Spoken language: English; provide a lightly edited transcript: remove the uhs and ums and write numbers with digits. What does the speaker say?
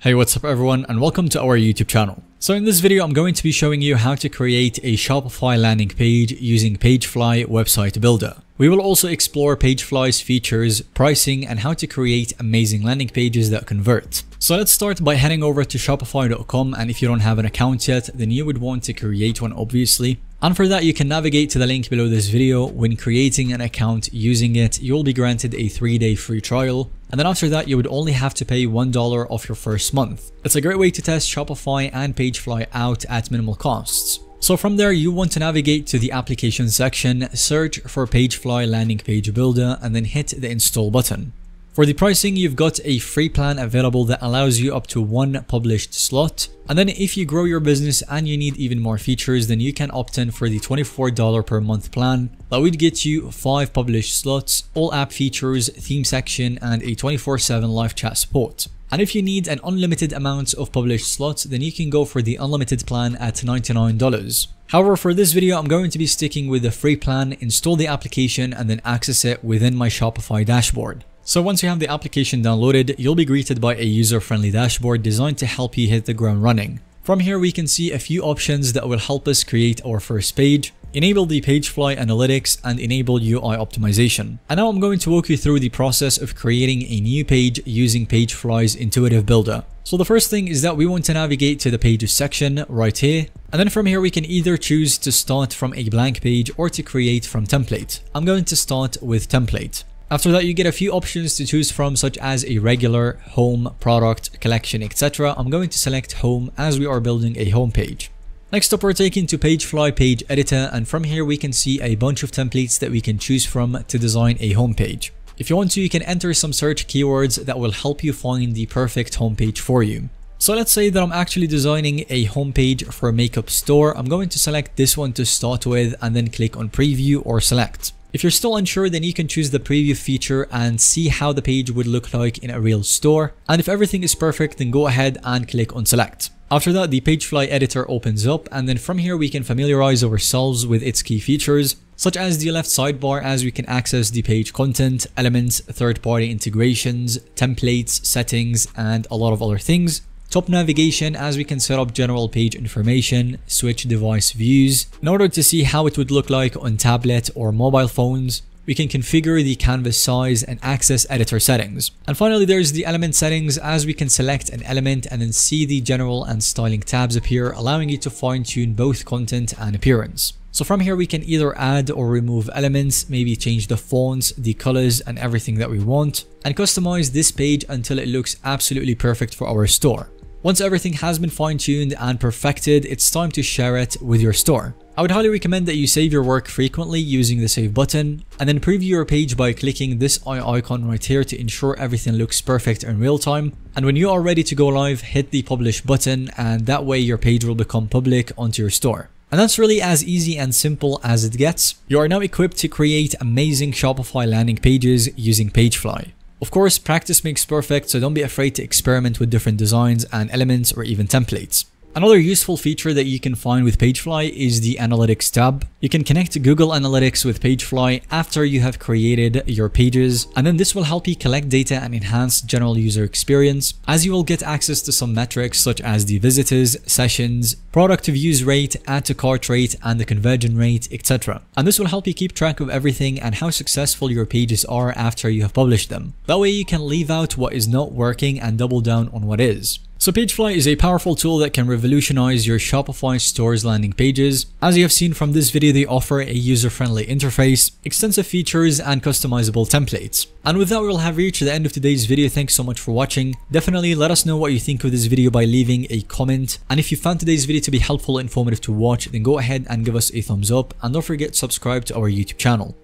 Hey, what's up everyone, and welcome to our YouTube channel. So in this video, I'm going to be showing you how to create a Shopify landing page using PageFly website builder. We will also explore PageFly's features, pricing, and how to create amazing landing pages that convert. So let's start by heading over to shopify.com, and if you don't have an account yet, then you would want to create one obviously. And for that, you can navigate to the link below this video. When creating an account using it, you'll be granted a 3-day free trial. And then after that, you would only have to pay $1 off your first month. It's a great way to test Shopify and PageFly out at minimal costs. So from there, you want to navigate to the application section, search for PageFly landing page builder, and then hit the install button. For the pricing, you've got a free plan available that allows you up to 1 published slot. And then if you grow your business and you need even more features, then you can opt in for the $24 per month plan. That would get you 5 published slots, all app features, theme section, and a 24/7 live chat support. And if you need an unlimited amount of published slots, then you can go for the unlimited plan at $99. However, for this video, I'm going to be sticking with the free plan, install the application, and then access it within my Shopify dashboard. So once you have the application downloaded, you'll be greeted by a user-friendly dashboard designed to help you hit the ground running. From here, we can see a few options that will help us create our first page, enable the PageFly analytics, and enable UI optimization. And now I'm going to walk you through the process of creating a new page using PageFly's intuitive builder. So the first thing is that we want to navigate to the pages section right here. And then from here, we can either choose to start from a blank page or to create from template. I'm going to start with template. After that, you get a few options to choose from, such as a regular, home, product, collection, etc. I'm going to select home as we are building a home page. Next up, we're taken to PageFly page editor, and from here we can see a bunch of templates that we can choose from to design a home page. If you want to, you can enter some search keywords that will help you find the perfect home page for you. So let's say that I'm actually designing a home page for a makeup store. I'm going to select this one to start with and then click on preview or select. If you're still unsure, then you can choose the preview feature and see how the page would look like in a real store. And if everything is perfect, then go ahead and click on select. After that, the PageFly editor opens up, and then from here we can familiarize ourselves with its key features, such as the left sidebar, as we can access the page content, elements, third-party integrations, templates, settings, and a lot of other things. Top navigation, as we can set up general page information, switch device views in order to see how it would look like on tablet or mobile phones. We can configure the canvas size and access editor settings. And finally, there's the element settings, as we can select an element and then see the general and styling tabs appear, allowing you to fine-tune both content and appearance. So from here, we can either add or remove elements, maybe change the fonts, the colors, and everything that we want, and customize this page until it looks absolutely perfect for our store. Once everything has been fine-tuned and perfected, it's time to share it with your store. I would highly recommend that you save your work frequently using the save button, and then preview your page by clicking this eye icon right here to ensure everything looks perfect in real time. And when you are ready to go live, hit the publish button, and that way your page will become public onto your store. And that's really as easy and simple as it gets. You are now equipped to create amazing Shopify landing pages using PageFly. Of course, practice makes perfect, so don't be afraid to experiment with different designs and elements or even templates. Another useful feature that you can find with PageFly is the Analytics tab. You can connect Google Analytics with PageFly after you have created your pages, and then this will help you collect data and enhance general user experience, as you will get access to some metrics such as the visitors, sessions, product to views rate, add to cart rate, and the conversion rate, etc. And this will help you keep track of everything and how successful your pages are after you have published them. That way you can leave out what is not working and double down on what is. So PageFly is a powerful tool that can revolutionize your Shopify store's landing pages. As you have seen from this video, they offer a user-friendly interface, extensive features, and customizable templates. And with that, we will have reached the end of today's video. Thanks so much for watching. Definitely let us know what you think of this video by leaving a comment. And if you found today's video to be helpful and informative to watch, then go ahead and give us a thumbs up. And don't forget to subscribe to our YouTube channel.